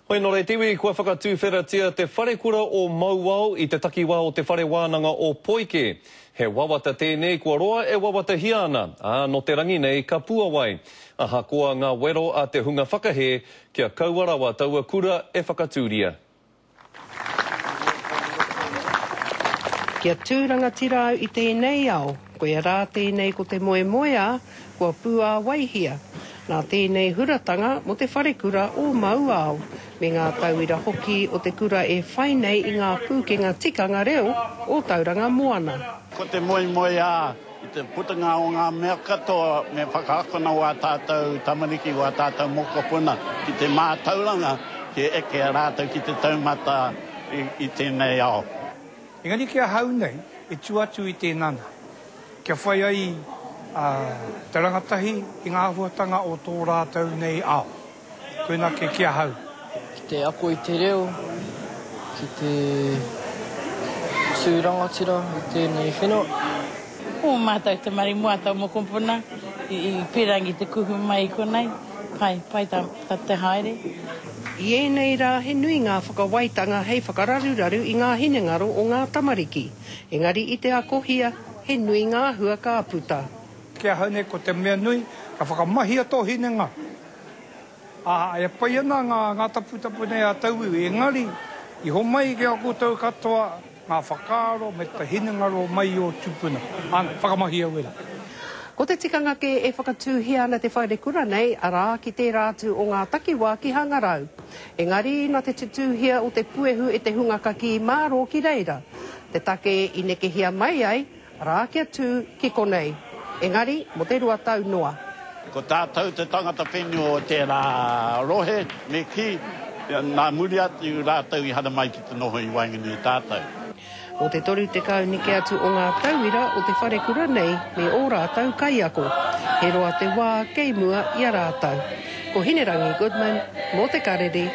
Hoi no rei tiwi kua whakatūwheratia te wharekura o Mauao I te takiwā o te whare wānanga o Poike. He wawata tēnei kua roa e wawata hiana. No te rangi nei ka puawai. Aha koa ngā wero a te hunga whakahe kia kauarawa taua kura e whakatūria. Kia tūranga tira au I tēnei ao, koe rā tēnei ko te moe moea, kua pua waihia. Nā tēnei huratanga mo te wharekura o Mauao, me ngā tauira hoki o te kura e whai nei I ngā pūkenga tikanga reo o Tauranga Moana. Ko te moe moea, I te putanga o ngā mea katoa, me whakaakona wā tātou tamariki wā tātou mokopuna, ki te mātauranga, ki eke a rātou ki te taumata I tēnei ao. Engari kia hau nei, e tuatu I tēnana. Kia whai ai te rangatahi I ngā huatanga o tō rātou nei ao. Koina ke kia hau. Ki te ako I te reo, ki te tūrangatira I tēnei whenua. O mātou te mari mua tau mo kompuna, I pirangi te kuhu mai konei, pai ta te haere. I ēnei rā he nui ngā whakawaitanga hei whakararuraru I ngā hinengaro o ngā tamariki. Engari I te akohia, he nui ngā hua ka puta. Kia hau nei ko te mea nui, ka whakamahia tō hinenga. E pai ana ngā taputapu nei a tauiu, engari, I ho mai ke a koutou katoa, ngā whakaaro me te hinengaro mai o tupuna. Whakamahia wera. Ko te tikanga ke e whakatūhia ana te wharekura nei, arā ki te rātu o ngā takiwā ki hangarau. Engari, nā te tūhia o te puehu e te hungakaki māro ki reira. Te take I nekehia mai ai, arā kia tū ki konei. Engari, mo te rua tau noa. Ko tātou te tangata whenua o te rā rohe, me ki, nā muri atu rātou I hana mai ki te noho I waingani tātou. O te toru te kau nike atu o ngā tauira o te wharekura nei me o rātau kai ako. He roa te wā kei mua I a rātau. Ko Hinerangi Goodman, mō te karere.